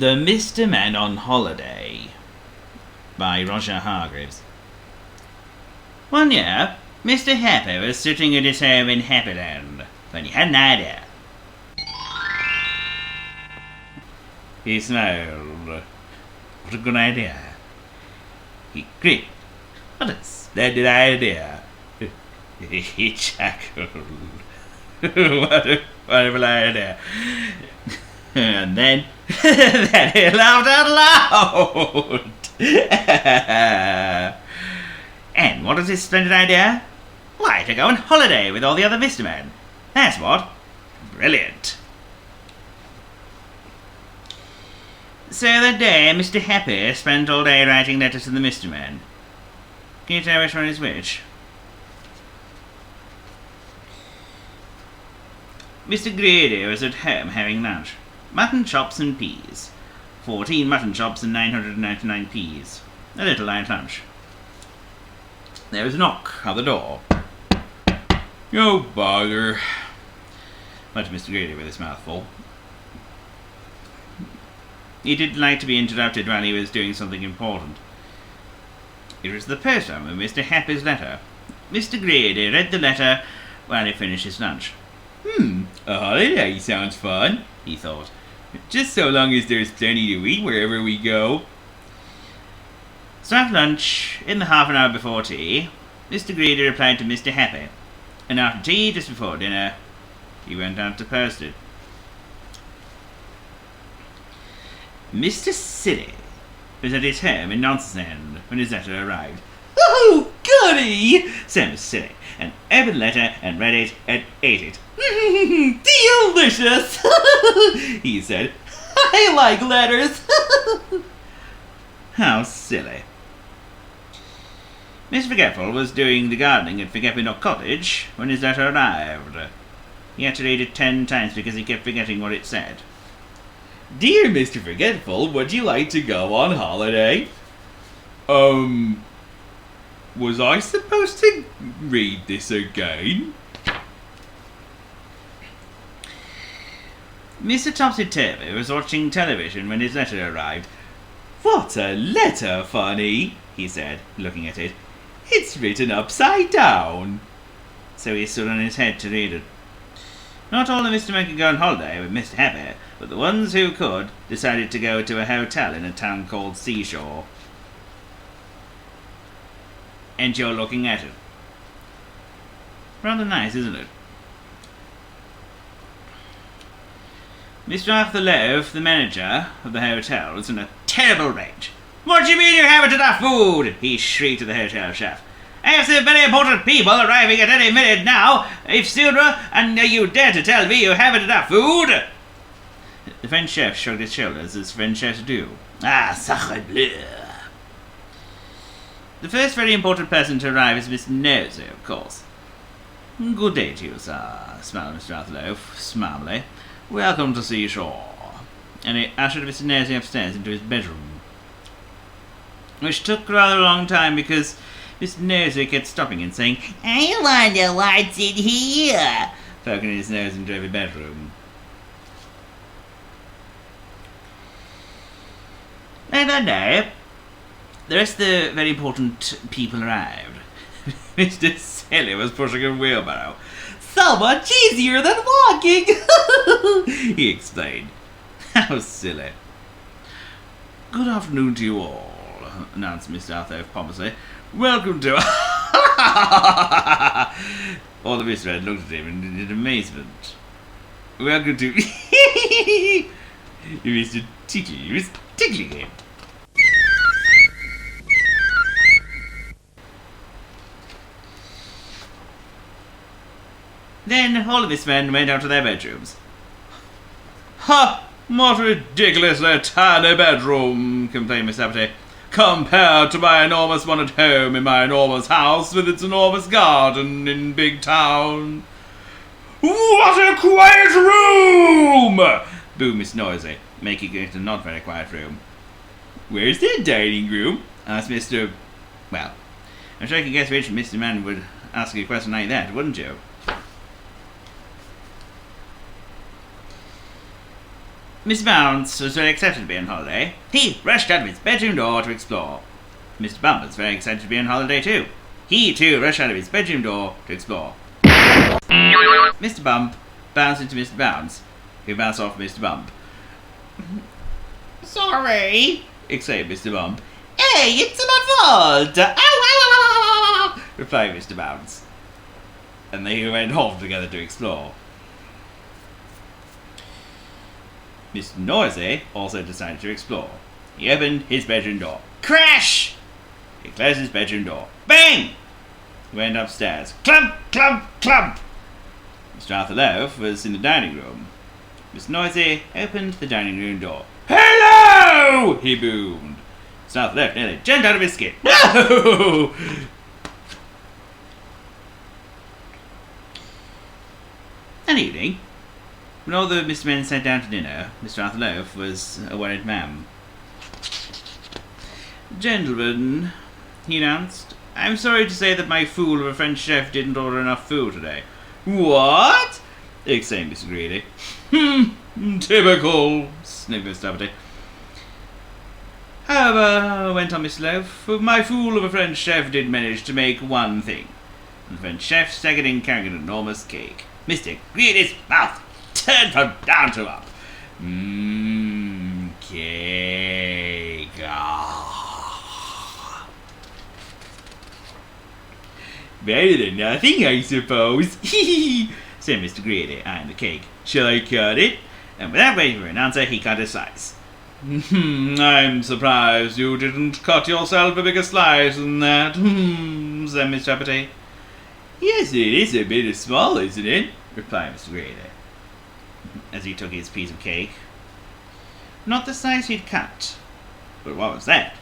The Mr. Man on Holiday by Roger Hargreaves. One year, Mr. Happy was sitting at his home in Happyland when he had an idea. He smiled. What a good idea. He grinned. What a splendid idea. He chuckled. What a wonderful idea. And then he laughed out loud. And what is this splendid idea? Why, to go on holiday with all the other Mr. Men. That's what. Brilliant. So that day, Mr. Happy spent all day writing letters to the Mr. Men. Can you tell which one is which? Mr. Grady was at home having lunch. Mutton chops and peas. 14 mutton chops and 999 peas. A little light lunch. There was a knock on the door. "Oh, bother," muttered Mr. Grady with his mouth full. He didn't like to be interrupted while he was doing something important. It was the postman with Mr. Happy's letter. Mr. Grady read the letter while he finished his lunch. A holiday sounds fun, he thought. Just so long as there's plenty to eat wherever we go. So after lunch, in the half an hour before tea, Mr. Grady replied to Mr. Happy. And after tea, just before dinner, he went out to post it. Mr. Silly was at his home in Nonsense End when his letter arrived. "Oh, goody!" said Mr. Silly, and opened the letter and read it and ate it. "Delicious!" he said. "I like letters." How silly. Mr. Forgetful was doing the gardening at Forget-me-not Cottage when his letter arrived. He had to read it 10 times because he kept forgetting what it said. "Dear Mr. Forgetful, would you like to go on holiday?" Was I supposed to read this again? Mr. Topsy-Turvy was watching television when his letter arrived. "What a letter, Funny," he said, looking at it. "It's written upside down." So he stood on his head to read it. Not all the Mr. Men could go on holiday with Mr. Happy, but the ones who could decided to go to a hotel in a town called Seashore. And you're looking at it. Rather nice, isn't it? Mr. Arthur Loaf, the manager of the hotel, was in a terrible rage. "What do you mean you haven't enough food?" he shrieked at the hotel chef. "I have some very important people arriving at any minute now, if sooner, and you dare to tell me you haven't enough food?" The French chef shrugged his shoulders, as French chefs do. "Ah, sacre bleu." The first very important person to arrive is Miss Nosey, of course. "Good day to you, sir," smiled Mr. Arthur Loaf, smartly. "Welcome to Seashore." And he ushered Mr. Nosey upstairs into his bedroom, which took rather a long time because Mr. Nosey kept stopping and saying, "I wonder what's in here," poking his nose into every bedroom. And that day, the rest of the very important people arrived. Mr. Silly was pushing a wheelbarrow. "So much easier than walking," he explained. How silly. "Good afternoon to you all," announced Mr. Arthur pompously. "Welcome to..." All the Mr. Ed looked at him in amazement. "Welcome to..." Mr. Tickly. He was tickling him. Then all of his men went out to their bedrooms. "Ha! What a ridiculously tiny bedroom," complained Miss Appetite, "compared to my enormous one at home in my enormous house with its enormous garden in big town." "What a quiet room!" boomed Miss Noisy, making it a not very quiet room. "Where's the dining room?" asked Mr. Well, I'm sure you can guess which Mr. Man would ask a question like that, wouldn't you? Mr. Bounce was very excited to be on holiday. He rushed out of his bedroom door to explore. Mr. Bump was very excited to be on holiday too. He too rushed out of his bedroom door to explore. Mr. Bump bounced into Mr. Bounce, who bounced off Mr. Bump. Sorry, exclaimed Mr. Bump. Hey, it's my fault! Ow, ow, ow, ow, replied Mr. Bounce. And they went off together to explore. Mr. Noisy also decided to explore. He opened his bedroom door. Crash! He closed his bedroom door. Bang! He went upstairs. Clump, clump, clump! Mr. Arthur Loaf was in the dining room. Mr. Noisy opened the dining room door. Hello! He boomed. Mr. Arthur Loaf nearly jumped out of his skin. No! That evening, when all the Mr. Men sat down to dinner, Mr. Arthur Loaf was a worried man. Gentlemen, he announced, I'm sorry to say that my fool of a French chef didn't order enough food today. What? Exclaimed Mr. Greedy. Typical, sniffed Mr. Uppity. However, went on Mr. Loaf, my fool of a French chef did manage to make one thing. And the French chef staggered in carrying an enormous cake. Mr. Greedy's mouth turned from down to up. Cake. Ah. Better than nothing, I suppose. Said Mr. Greedy, eyeing the cake. Shall I cut it? And without waiting for an answer, he cut a slice. I'm surprised you didn't cut yourself a bigger slice than that, said Mr. Uppity. Yes, it is a bit small, isn't it? Replied Mr. Greedy, as he took his piece of cake. Not the slice he'd cut. But what was that?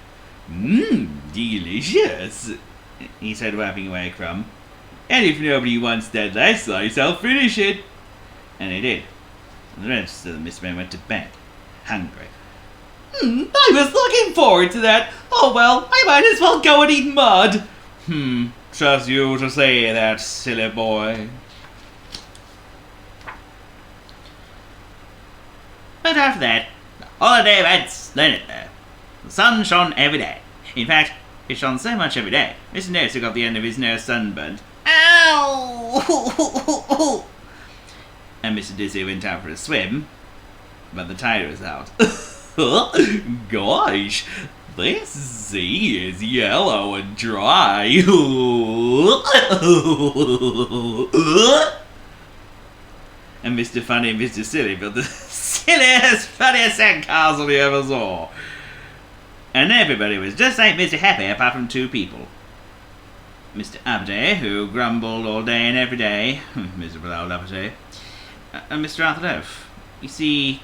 Delicious, he said, wiping away a crumb. And if nobody wants that last slice, I'll finish it. And he did. And the rest of the Miss Men went to bed, hungry. I was looking forward to that. Oh well, I might as well go and eat mud. Trust you to say that, silly boy. But after that, the holiday went splendid there. The sun shone every day. In fact, it shone so much every day, Mr. Nosey got the end of his nose sunburned. Ow! And Mr. Dizzy went out for a swim, but the tide was out. Gosh, this sea is yellow and dry. And Mr. Funny and Mr. Silly built the silliest, funniest sandcastle you ever saw. And everybody was just like Mr. Happy apart from two people. Mr. Uppity, who grumbled all day and every day, miserable old Uppity, and Mr. Arthur Loaf. You see,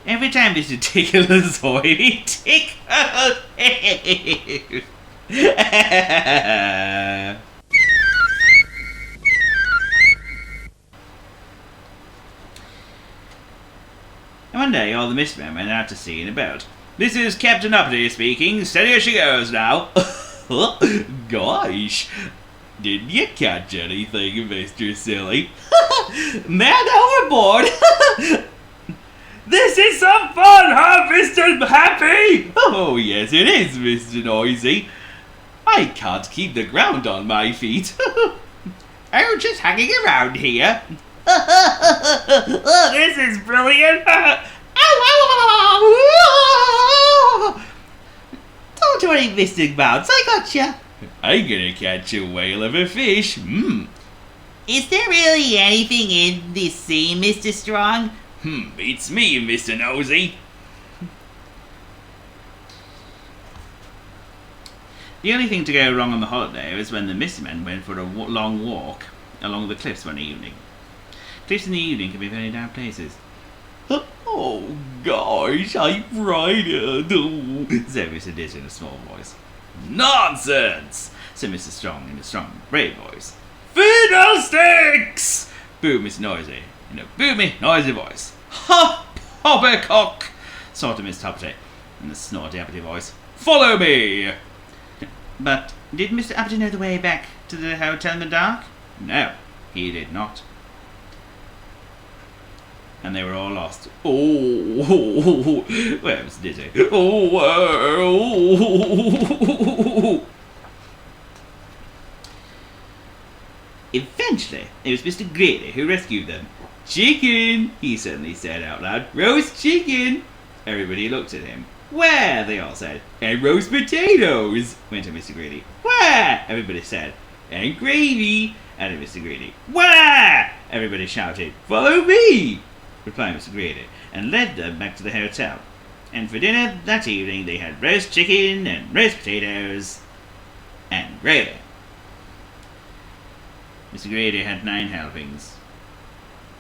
every time Mr. Tickler saw him, he tickled him. And one day, all the Mist Men went out to sea in a boat. This is Captain Uppity speaking. Steady as she goes now. Gosh, didn't you catch anything, Mr. Silly? Man overboard! This is some fun, huh, Mr. Happy? Oh, yes, it is, Mr. Noisy. I can't keep the ground on my feet. I'm just hanging around here. Oh, this is brilliant. Don't worry, Mr. Bounce, I got you. I'm gonna catch a whale of a fish. Is there really anything in this sea, Mr. Strong? It's me, Mr. Nosy. The only thing to go wrong on the holiday was when the Misty Men went for a long walk along the cliffs one evening. Cliffs in the evening can be very dark places. Oh gosh, I'm frightened, said Mr. Dish in a small voice. Nonsense, said Mr. Strong in a strong, brave voice. Fiddlesticks! Boomed Mr. Noisy in a boomy, noisy voice. Ha! Poppycock! snorted Mr. Uppity in a snorty, uppity voice. Follow me! But did Mr. Uppity know the way back to the hotel in the dark? No, he did not. and they were all lost. Oh, where's Dizzy? Oh. Eventually, it was Mr. Grady who rescued them. Chicken, he suddenly said out loud. Roast chicken. Everybody looked at him. Where? They all said. And roast potatoes, went on Mr. Grady. Where? Everybody said. And gravy, added Mr. Grady. Where? Everybody shouted. Follow me, replied Mr. Grady, and led them back to the hotel. And for dinner that evening they had roast chicken and roast potatoes and gravy. Mr. Grady had 9 helpings,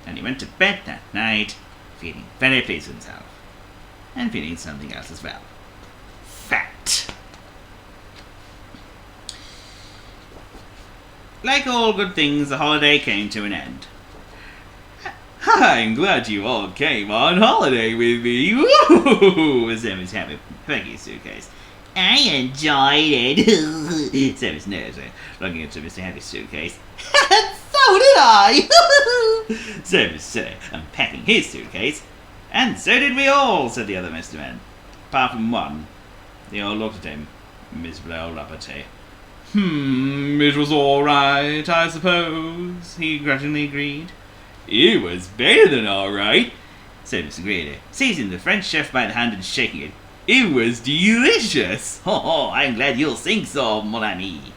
and he went to bed that night feeling very pleased with himself, and feeling something else as well. Fat. Like all good things, the holiday came to an end. I'm glad you all came on holiday with me. Woo! said Miss Peggy's suitcase. I enjoyed it, said Miss Nosy, looking into Mr. Happy's suitcase. So did I, said Miss Silly, unpacking his suitcase. And so did we all, said the other Mr. Men. Apart from one. They all looked at him, miserably old uppity. It was all right, I suppose, he grudgingly agreed. It was better than all right, said Mr. Grady, seizing the French chef by the hand and shaking it. It was delicious. Oh, I'm glad you'll think so, mon ami.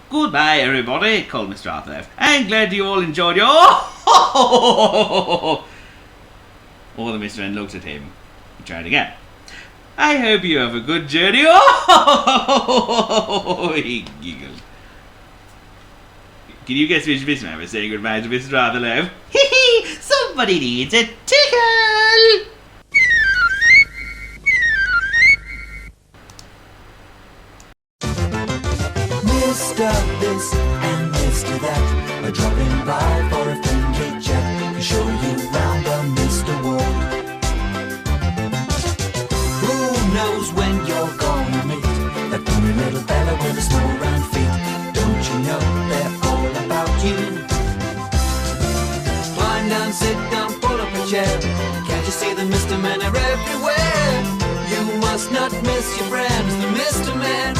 Goodbye, everybody, called Mr. Arthur. I'm glad you all enjoyed your... All the Mr. Men looked at him. He tried again. I hope you have a good journey. Oh, he giggled. Can you guess which Mr. Man was saying goodbye to Mr. Arthur? Somebody needs a tickle. Mr. This and Mr. That are dropping by for a friendly chat to show you round the Mr. World. Who knows when you're gonna meet that funny little fella with the small round feet? Don't you know they're all about you? Climb down, sit down, pull up a chair. Can't you see the Mr. Men are everywhere? You must not miss your friends, the Mr. Men.